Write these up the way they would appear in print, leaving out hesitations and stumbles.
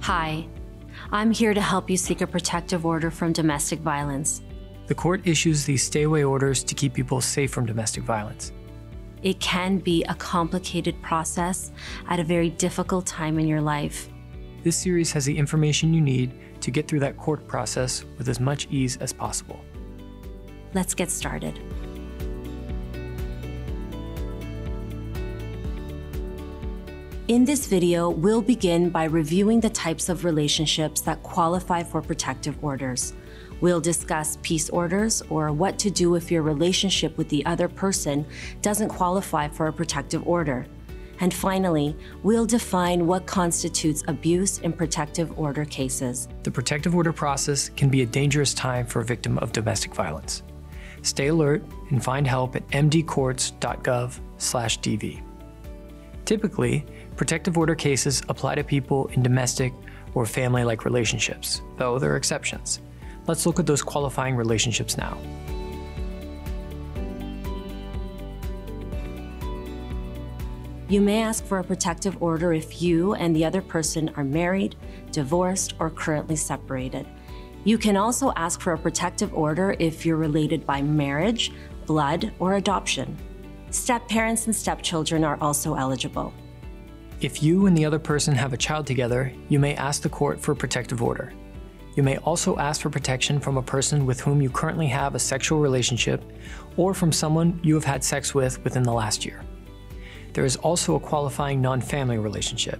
Hi, I'm here to help you seek a protective order from domestic violence. The court issues these stay-away orders to keep people safe from domestic violence. It can be a complicated process at a very difficult time in your life. This series has the information you need to get through that court process with as much ease as possible. Let's get started. In this video, we'll begin by reviewing the types of relationships that qualify for protective orders. We'll discuss peace orders, or what to do if your relationship with the other person doesn't qualify for a protective order. And finally, we'll define what constitutes abuse in protective order cases. The protective order process can be a dangerous time for a victim of domestic violence. Stay alert and find help at mdcourts.gov/DV. Typically, protective order cases apply to people in domestic or family-like relationships, though there are exceptions. Let's look at those qualifying relationships now. You may ask for a protective order if you and the other person are married, divorced, or currently separated. You can also ask for a protective order if you're related by marriage, blood, or adoption. Step-parents and stepchildren are also eligible. If you and the other person have a child together, you may ask the court for a protective order. You may also ask for protection from a person with whom you currently have a sexual relationship or from someone you have had sex with within the last year. There is also a qualifying non-family relationship.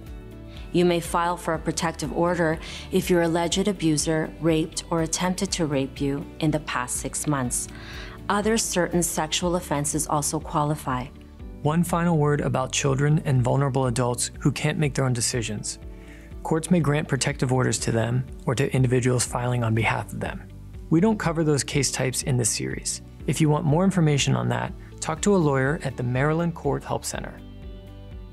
You may file for a protective order if your alleged abuser raped or attempted to rape you in the past 6 months. Other certain sexual offenses also qualify. One final word about children and vulnerable adults who can't make their own decisions. Courts may grant protective orders to them or to individuals filing on behalf of them. We don't cover those case types in this series. If you want more information on that, talk to a lawyer at the Maryland Court Help Center.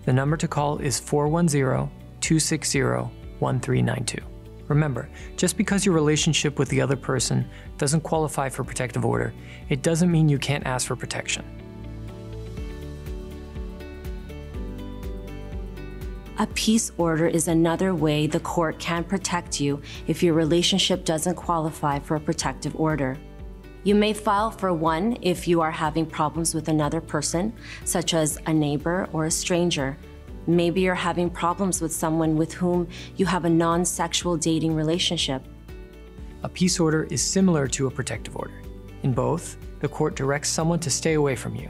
The number to call is 410-260-1392. Remember, just because your relationship with the other person doesn't qualify for protective order, it doesn't mean you can't ask for protection. A peace order is another way the court can protect you if your relationship doesn't qualify for a protective order. You may file for one if you are having problems with another person, such as a neighbor or a stranger. Maybe you're having problems with someone with whom you have a non-sexual dating relationship. A peace order is similar to a protective order. In both, the court directs someone to stay away from you.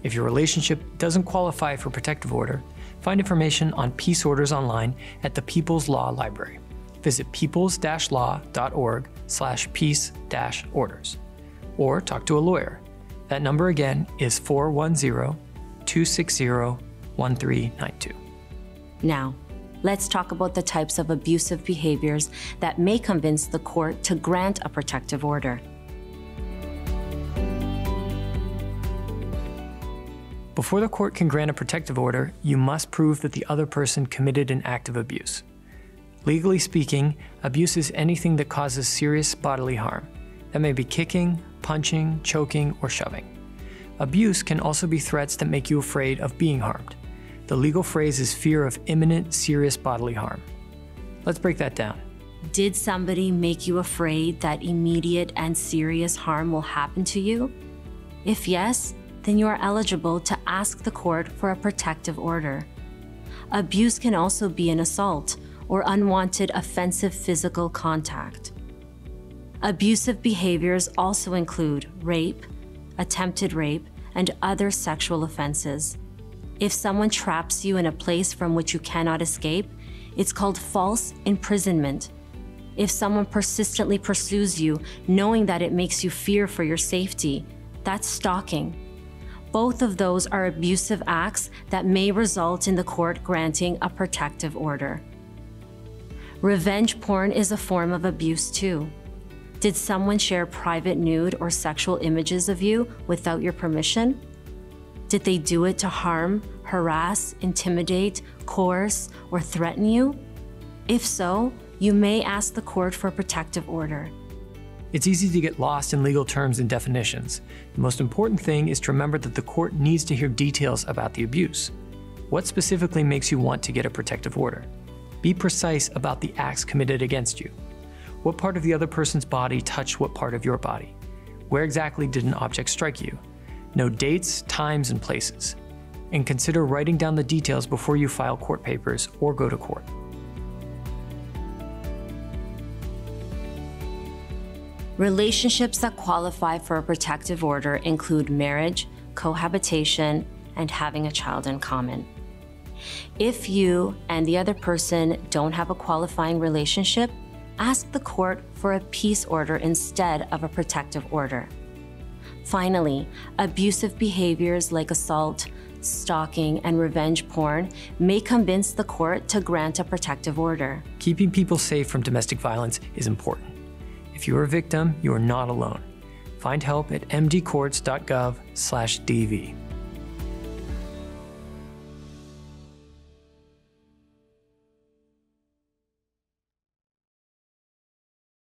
If your relationship doesn't qualify for protective order, find information on peace orders online at the People's Law Library. Visit peoples-law.org/peace-orders. Or talk to a lawyer. That number again is 410-260-1392. Now, let's talk about the types of abusive behaviors that may convince the court to grant a protective order. Before the court can grant a protective order, you must prove that the other person committed an act of abuse. Legally speaking, abuse is anything that causes serious bodily harm. That may be kicking, punching, choking, or shoving. Abuse can also be threats that make you afraid of being harmed. The legal phrase is fear of imminent, serious bodily harm. Let's break that down. Did somebody make you afraid that immediate and serious harm will happen to you? If yes, then you are eligible to ask the court for a protective order. Abuse can also be an assault or unwanted offensive physical contact. Abusive behaviors also include rape, attempted rape, and other sexual offenses. If someone traps you in a place from which you cannot escape, it's called false imprisonment. If someone persistently pursues you, knowing that it makes you fear for your safety, that's stalking. Both of those are abusive acts that may result in the court granting a protective order. Revenge porn is a form of abuse too. Did someone share private nude or sexual images of you without your permission? Did they do it to harm, harass, intimidate, coerce, or threaten you? If so, you may ask the court for a protective order. It's easy to get lost in legal terms and definitions. The most important thing is to remember that the court needs to hear details about the abuse. What specifically makes you want to get a protective order? Be precise about the acts committed against you. What part of the other person's body touched what part of your body? Where exactly did an object strike you? Know dates, times, and places. And consider writing down the details before you file court papers or go to court. Relationships that qualify for a protective order include marriage, cohabitation, and having a child in common. If you and the other person don't have a qualifying relationship, ask the court for a peace order instead of a protective order. Finally, abusive behaviors like assault, stalking, and revenge porn may convince the court to grant a protective order. Keeping people safe from domestic violence is important. If you're a victim, you are not alone. Find help at mdcourts.gov/DV.